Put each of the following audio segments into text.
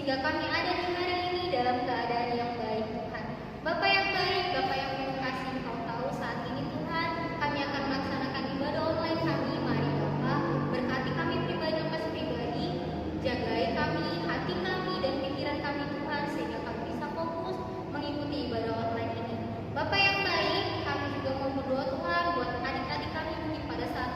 sehingga kami ada di hari ini dalam keadaan yang baik Tuhan. Bapa yang baik, Bapa yang penuh kasih, Engkau tahu saat ini Tuhan kami akan melaksanakan ibadah online kami. Mari Bapa berkati kami pribadi, jagai kami, hati kami, dan pikiran kami Tuhan, sehingga kami bisa fokus mengikuti ibadah online ini. Bapa yang baik, kami juga mau berdoa Tuhan buat adik-adik kami mungkin pada saat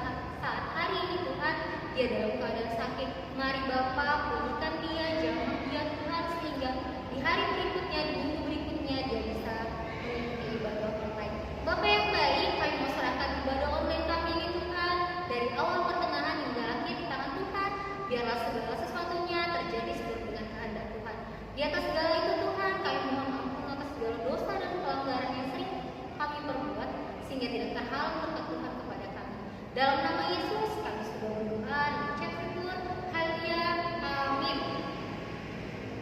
hari ini Tuhan dia dalam keadaan sakit. Mari Bapa pulihkan dia, jamah dia Tuhan, sehingga di hari berikutnya, di minggu berikutnya dia bisa mengikuti ibadah online. Bapa yang baik, kami mau serahkan ibadah online kami ini Tuhan, dari awal pertengahan hingga akhir di tangan Tuhan. Biarlah segala sesuatunya terjadi sesuai dengan kehendak Tuhan. Di atas segala itu Tuhan, kami mohon ampun atas segala dosa dan pelanggaran yang sering kami perbuat, sehingga tidak terhalang berkat Tuhan kepada kami. Dalam nama Yesus kami sudah berdoa dan ucap syukur. Haleluya, amin.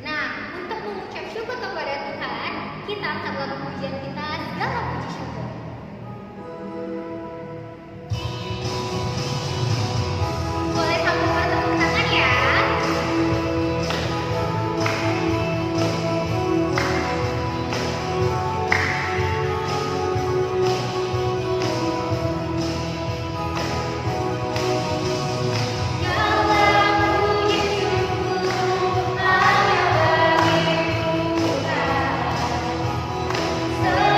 Nah, untuk mengucap syukur kepada Tuhan, kita angkat lagu pujian kita, segala puji syukur. Boleh sambungkan tepuk tangan ya. So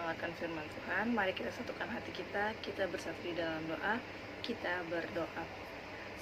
mendengarkan firman Tuhan. Mari kita satukan hati kita bersatu di dalam doa. Kita berdoa.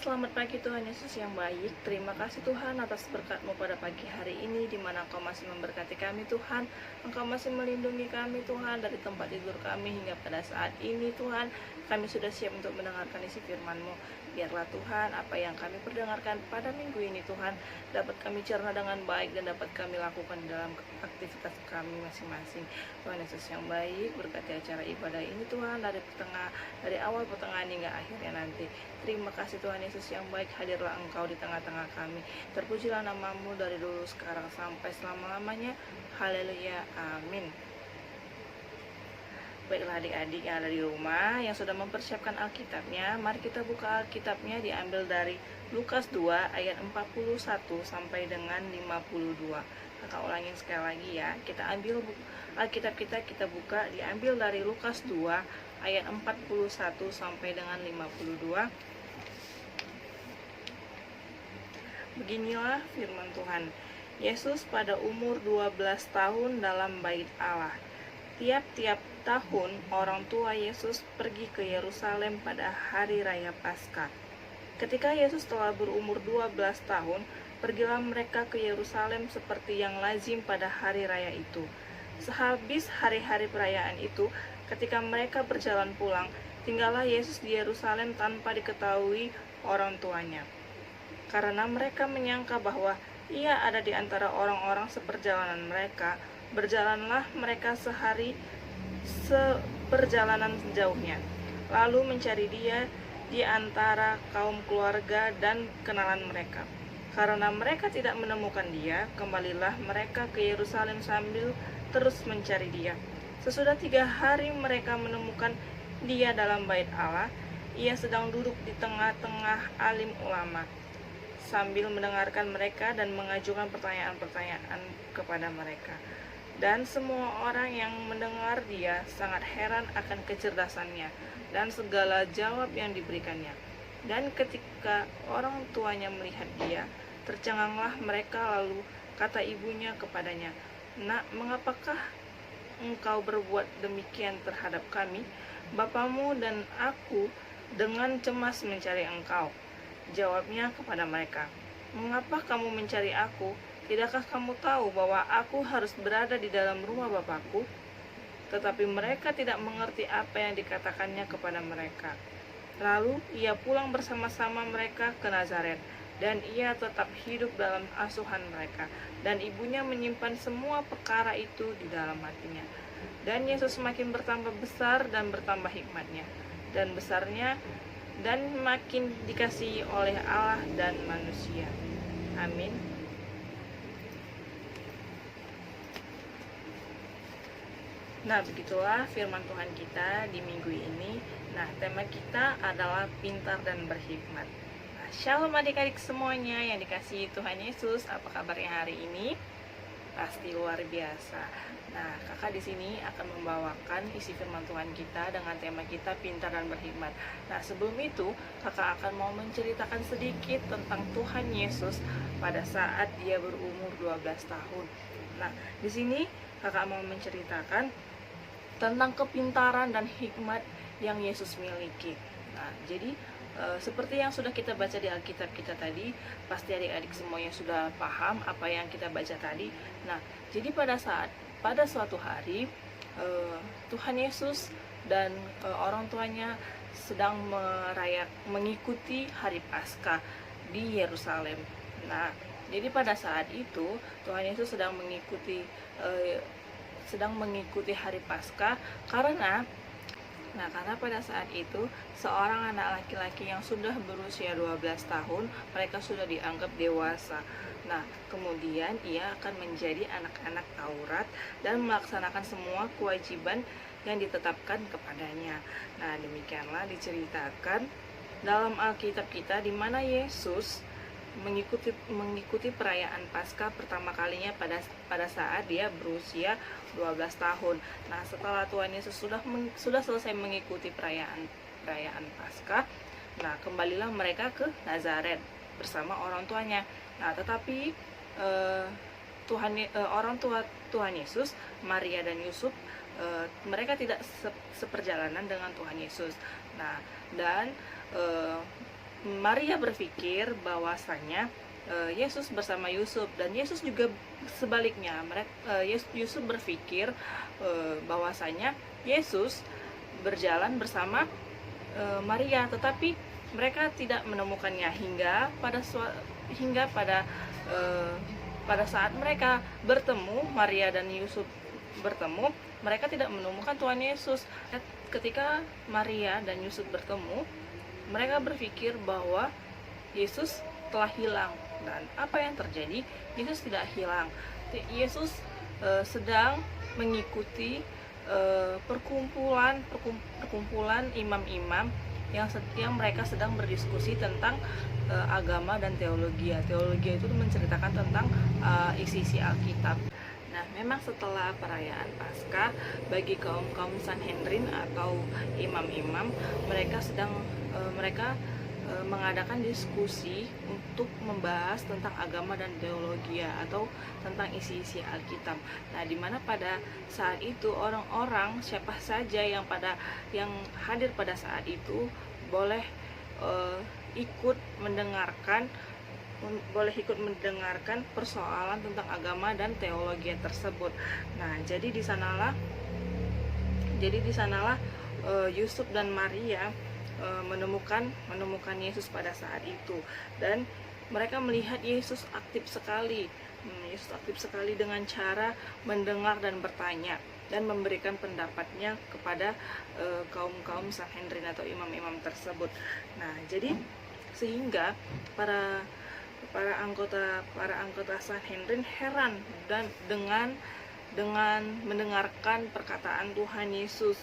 Selamat pagi Tuhan Yesus yang baik. Terima kasih Tuhan atas berkat-Mu pada pagi hari ini, di mana Engkau masih memberkati kami Tuhan. Engkau masih melindungi kami Tuhan dari tempat tidur kami hingga pada saat ini Tuhan. Kami sudah siap untuk mendengarkan isi firman-Mu. Biarlah Tuhan apa yang kami perdengarkan pada minggu ini Tuhan dapat kami cerna dengan baik dan dapat kami lakukan dalam aktivitas kami masing-masing. Tuhan Yesus yang baik, berkati acara ibadah ini Tuhan dari awal pertengahan hingga akhirnya nanti. Terima kasih Tuhan Yesus yang baik, hadirlah Engkau di tengah-tengah kami. Terpujilah nama-Mu dari dulu sekarang sampai selama-lamanya. Haleluya, amin. Baiklah adik-adik yang ada di rumah yang sudah mempersiapkan Alkitabnya, mari kita buka Alkitabnya, diambil dari Lukas 2 ayat 41 sampai dengan 52. Kakak ulangin sekali lagi ya. Kita ambil Alkitab kita buka, diambil dari Lukas 2 ayat 41 sampai dengan 52. Beginilah firman Tuhan. Yesus pada umur 12 tahun dalam bait Allah. Tiap-tiap tahun orang tua Yesus pergi ke Yerusalem pada hari raya Paskah. Ketika Yesus telah berumur 12 tahun, pergilah mereka ke Yerusalem seperti yang lazim pada hari raya itu. Sehabis hari-hari perayaan itu, ketika mereka berjalan pulang, tinggallah Yesus di Yerusalem tanpa diketahui orang tuanya. Karena mereka menyangka bahwa Ia ada di antara orang-orang seperjalanan mereka, berjalanlah mereka seperjalanan sejauhnya, lalu mencari Dia di antara kaum keluarga dan kenalan mereka. Karena mereka tidak menemukan Dia, kembalilah mereka ke Yerusalem sambil terus mencari Dia. Sesudah 3 hari mereka menemukan Dia dalam bait Allah. Ia sedang duduk di tengah-tengah alim ulama, sambil mendengarkan mereka dan mengajukan pertanyaan-pertanyaan kepada mereka. Dan semua orang yang mendengar Dia sangat heran akan kecerdasannya dan segala jawab yang diberikannya. Dan ketika orang tuanya melihat Dia, tercenganglah mereka, lalu kata ibunya kepadanya, "Nak, mengapakah engkau berbuat demikian terhadap kami? Bapamu dan aku dengan cemas mencari engkau." Jawabnya kepada mereka, "Mengapa kamu mencari aku? Tidakkah kamu tahu bahwa aku harus berada di dalam rumah Bapakku?" Tetapi mereka tidak mengerti apa yang dikatakannya kepada mereka. Lalu ia pulang bersama-sama mereka ke Nazaret, dan ia tetap hidup dalam asuhan mereka, dan ibunya menyimpan semua perkara itu di dalam hatinya. Dan Yesus semakin bertambah besar dan bertambah hikmatnya dan besarnya, dan makin dikasihi oleh Allah dan manusia. Amin. Nah, begitulah firman Tuhan kita di minggu ini. Nah, tema kita adalah pintar dan berhikmat. Nah, shalom adik-adik semuanya yang dikasihi Tuhan Yesus. Apa kabarnya hari ini? Pasti luar biasa. Nah, kakak di sini akan membawakan isi firman Tuhan kita dengan tema kita pintar dan berhikmat. Nah, sebelum itu kakak akan mau menceritakan sedikit tentang Tuhan Yesus pada saat Dia berumur 12 tahun. Nah, di sini kakak mau menceritakan tentang kepintaran dan hikmat yang Yesus miliki. Nah, jadi seperti yang sudah kita baca di Alkitab kita tadi, pasti adik-adik semuanya sudah paham apa yang kita baca tadi. Nah, jadi pada suatu hari Tuhan Yesus dan orang tuanya sedang mengikuti hari Paskah di Yerusalem. Nah, jadi pada saat itu Tuhan Yesus sedang mengikuti hari Paskah karena pada saat itu seorang anak laki-laki yang sudah berusia 12 tahun, mereka sudah dianggap dewasa. Nah, kemudian ia akan menjadi anak-anak Taurat dan melaksanakan semua kewajiban yang ditetapkan kepadanya. Nah, demikianlah diceritakan dalam Alkitab kita di mana Yesus mengikuti perayaan Paskah pertama kalinya pada saat Dia berusia 12 tahun. Nah, setelah Tuhan Yesus sudah selesai mengikuti perayaan Paskah, nah kembalilah mereka ke Nazaret bersama orang tuanya. Nah, tetapi orang tua Tuhan Yesus, Maria dan Yusuf, mereka tidak seperjalanan dengan Tuhan Yesus. Nah, dan Maria berpikir bahwasanya Yesus bersama Yusuf, dan Yesus juga sebaliknya. Yusuf berpikir bahwasanya Yesus berjalan bersama Maria, tetapi mereka tidak menemukannya hingga pada saat mereka bertemu, Maria dan Yusuf bertemu, mereka tidak menemukan Tuhan Yesus. Ketika Maria dan Yusuf bertemu, mereka berpikir bahwa Yesus telah hilang. Dan apa yang terjadi? Yesus tidak hilang. Yesus sedang mengikuti perkumpulan imam-imam yang mereka sedang berdiskusi tentang agama dan teologi. Teologi itu menceritakan tentang isi-isi Alkitab. Nah, memang setelah perayaan Paskah, bagi kaum Sanhedrin atau imam-imam, mereka mengadakan diskusi untuk membahas tentang agama dan teologi atau tentang isi-isi Alkitab. Nah, di mana pada saat itu orang-orang siapa saja yang hadir pada saat itu boleh ikut mendengarkan persoalan tentang agama dan teologi tersebut. Nah, jadi di sanalah Yusuf dan Maria menemukan Yesus pada saat itu, dan mereka melihat Yesus aktif sekali dengan cara mendengar dan bertanya dan memberikan pendapatnya kepada kaum Sanhedrin atau imam-imam tersebut. Nah, jadi sehingga para anggota Sanhedrin heran dan dengan mendengarkan perkataan Tuhan Yesus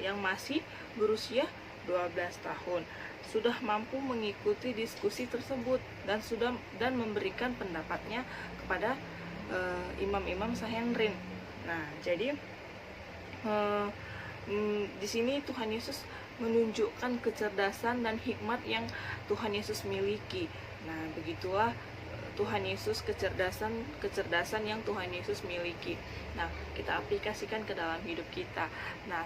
yang masih berusia 12 tahun, sudah mampu mengikuti diskusi tersebut dan memberikan pendapatnya kepada imam-imam Sanhedrin. Nah, jadi di sini Tuhan Yesus menunjukkan kecerdasan dan hikmat yang Tuhan Yesus miliki. Nah, begitulah Tuhan Yesus, kecerdasan yang Tuhan Yesus miliki. Nah, kita aplikasikan ke dalam hidup kita. Nah,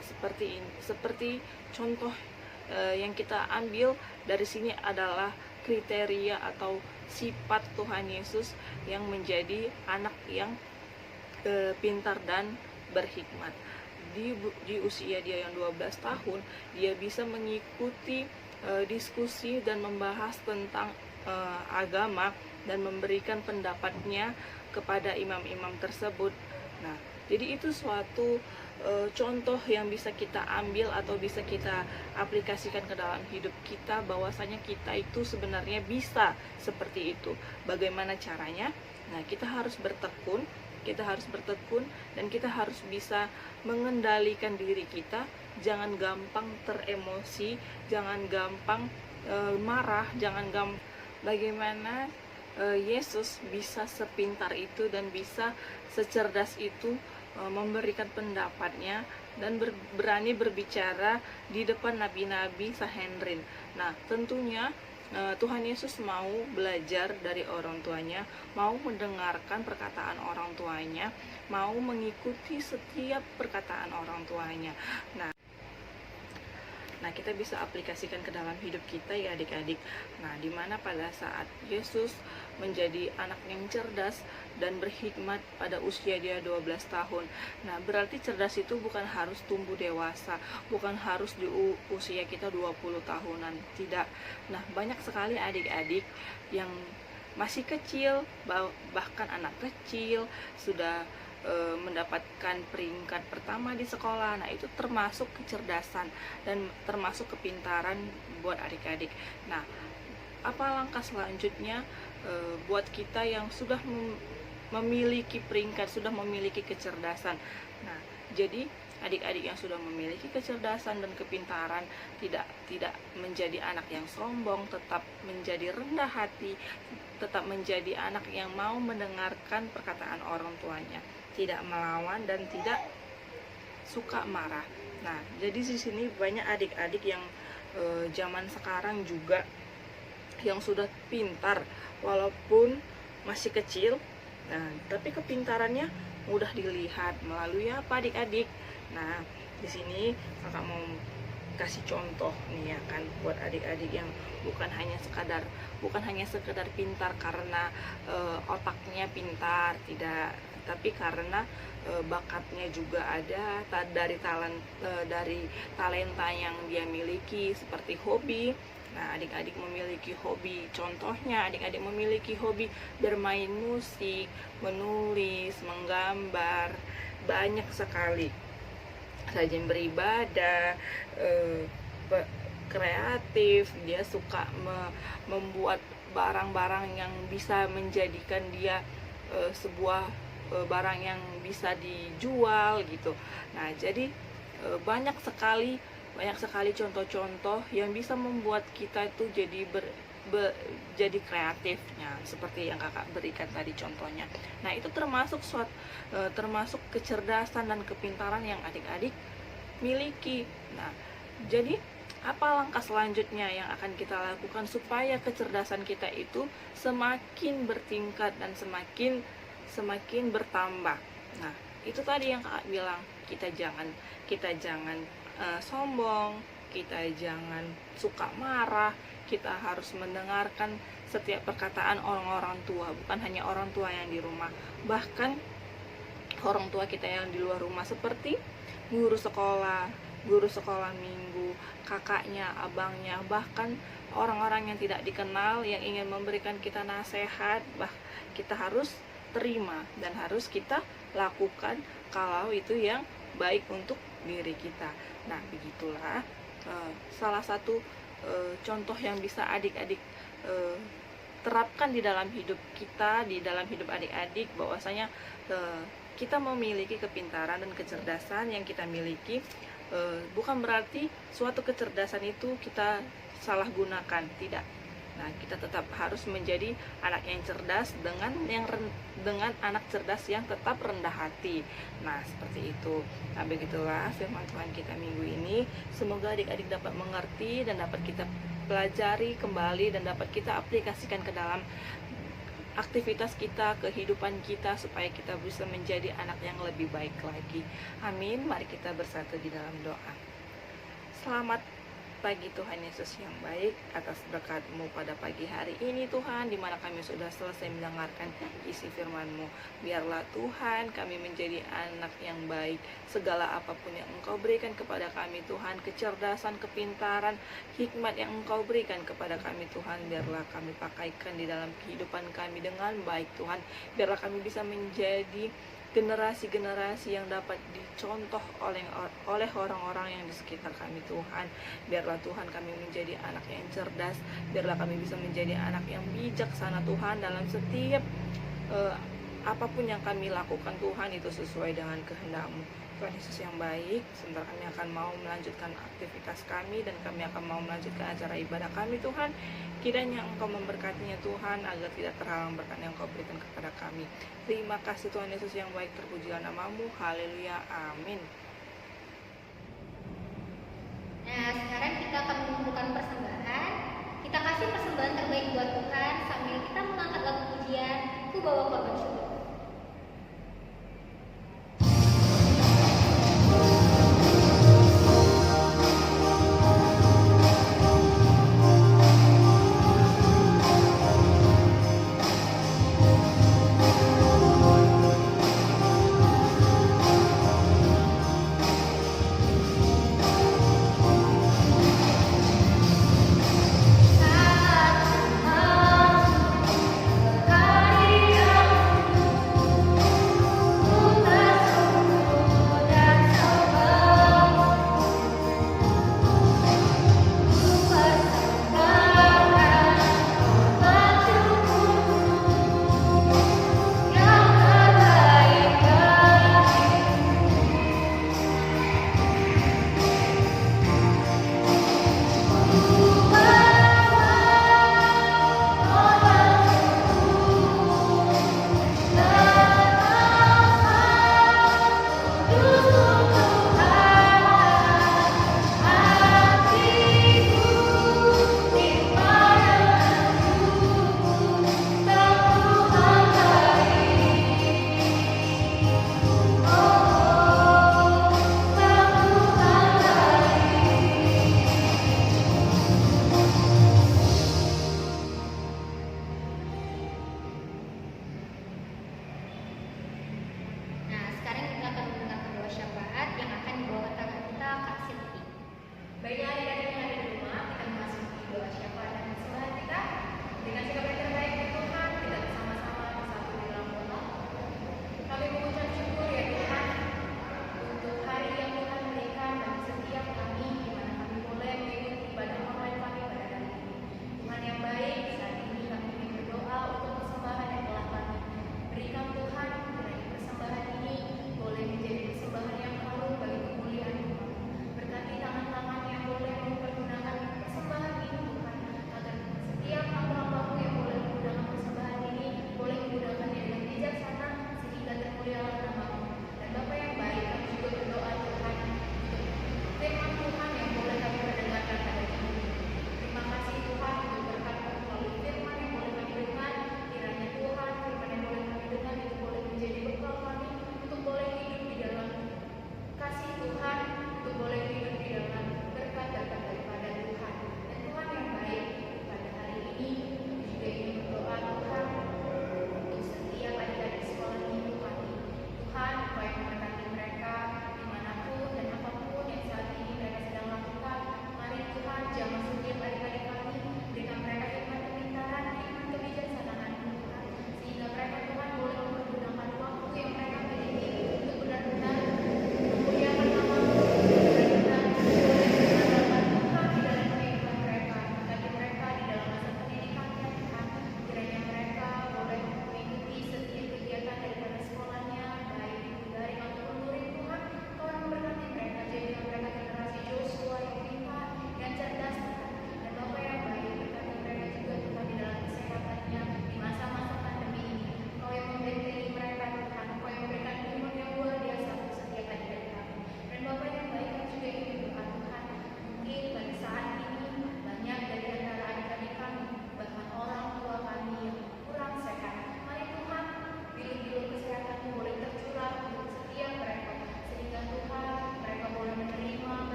seperti contoh yang kita ambil dari sini adalah kriteria atau sifat Tuhan Yesus yang menjadi anak yang pintar dan berhikmat. Di usia dia yang 12 tahun, dia bisa mengikuti diskusi dan membahas tentang agama dan memberikan pendapatnya kepada imam-imam tersebut. Nah, jadi itu suatu contoh yang bisa kita ambil atau bisa kita aplikasikan ke dalam hidup kita, bahwasanya kita itu sebenarnya bisa seperti itu. Bagaimana caranya? Nah, kita harus bertekun dan kita harus bisa mengendalikan diri kita. Jangan gampang teremosi, jangan gampang marah, bagaimana Yesus bisa sepintar itu dan bisa secerdas itu memberikan pendapatnya dan berani berbicara di depan nabi-nabi Sanhedrin. Nah, tentunya Tuhan Yesus mau belajar dari orang tuanya, mau mendengarkan perkataan orang tuanya, mau mengikuti setiap perkataan orang tuanya. Nah, kita bisa aplikasikan ke dalam hidup kita ya adik-adik. Nah, dimana pada saat Yesus menjadi anak yang cerdas dan berhikmat pada usia dia 12 tahun. Nah, berarti cerdas itu bukan harus tumbuh dewasa, bukan harus di usia kita 20 tahunan, tidak. Nah, banyak sekali adik-adik yang masih kecil, bahkan anak kecil sudah mendapatkan peringkat pertama di sekolah. Nah, itu termasuk kecerdasan dan termasuk kepintaran buat adik-adik. Nah, apa langkah selanjutnya buat kita yang sudah memiliki peringkat, sudah memiliki kecerdasan? Nah, jadi adik-adik yang sudah memiliki kecerdasan dan kepintaran tidak menjadi anak yang sombong, tetap menjadi rendah hati, tetap menjadi anak yang mau mendengarkan perkataan orang tuanya, tidak melawan dan tidak suka marah. Nah, jadi di sini banyak adik-adik yang zaman sekarang juga yang sudah pintar walaupun masih kecil, Nah, tapi kepintarannya mudah dilihat melalui apa adik-adik? Nah, di sini kakak mau kasih contoh nih ya kan, buat adik-adik yang bukan hanya sekedar pintar karena otaknya pintar, tidak, tapi karena bakatnya juga ada dari talenta yang dia miliki seperti hobi. Nah, adik-adik memiliki hobi, contohnya adik-adik memiliki hobi bermain musik, menulis, menggambar, banyak sekali, rajin beribadah, kreatif, dia suka membuat barang-barang yang bisa menjadikan dia sebuah barang yang bisa dijual gitu. Nah, jadi banyak sekali contoh-contoh yang bisa membuat kita itu jadi kreatifnya, seperti yang kakak berikan tadi contohnya. Nah, itu termasuk kecerdasan dan kepintaran yang adik-adik miliki. Nah, jadi apa langkah selanjutnya yang akan kita lakukan supaya kecerdasan kita itu semakin bertingkat dan semakin bertambah? Nah, itu tadi yang kakak bilang, kita jangan sombong, kita jangan suka marah, kita harus mendengarkan setiap perkataan orang-orang tua, bukan hanya orang tua yang di rumah, bahkan orang tua kita yang di luar rumah, seperti guru sekolah minggu, kakaknya, abangnya, bahkan orang-orang yang tidak dikenal yang ingin memberikan kita nasihat, kita harus terima dan harus kita lakukan kalau itu yang baik untuk diri kita. Nah, begitulah salah satu contoh yang bisa adik-adik terapkan di dalam hidup kita, di dalam hidup adik-adik, bahwasanya kita memiliki kepintaran dan kecerdasan yang kita miliki, bukan berarti suatu kecerdasan itu kita salah gunakan, tidak. Nah, kita tetap harus menjadi anak yang cerdas dengan anak cerdas yang tetap rendah hati. Nah, seperti itu. Nah, begitulah firman Tuhan kita minggu ini. Semoga adik-adik dapat mengerti dan dapat kita pelajari kembali dan dapat kita aplikasikan ke dalam aktivitas kita, kehidupan kita, supaya kita bisa menjadi anak yang lebih baik lagi. Amin. Mari kita bersatu di dalam doa. Selamat pagi Tuhan Yesus yang baik, atas berkat-Mu pada pagi hari ini Tuhan, di mana kami sudah selesai mendengarkan isi firman-Mu. Biarlah Tuhan kami menjadi anak yang baik, segala apapun yang Engkau berikan kepada kami Tuhan, kecerdasan, kepintaran, hikmat yang Engkau berikan kepada kami Tuhan, biarlah kami pakaikan di dalam kehidupan kami dengan baik Tuhan. Biarlah kami bisa menjadi generasi-generasi yang dapat dicontoh oleh orang-orang yang di sekitar kami Tuhan. Biarlah Tuhan kami menjadi anak yang cerdas, biarlah kami bisa menjadi anak yang bijaksana Tuhan, dalam setiap apapun yang kami lakukan Tuhan, itu sesuai dengan kehendak-Mu. Tuhan Yesus yang baik, sebentar kami akan mau melanjutkan aktivitas kami dan kami akan mau melanjutkan acara ibadah kami Tuhan. Kiranya Engkau memberkatinya Tuhan, agar tidak terhalang berkat yang Engkau berikan kepada kami. Terima kasih Tuhan Yesus yang baik, terpujilah nama-Mu. Haleluya, amin. Nah, sekarang kita akan mengumpulkan persembahan. Kita kasih persembahan terbaik buat Tuhan sambil kita mengangkat lagu pujian, Ku Bawa Korban Syukur. Hari yang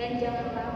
dan janganlah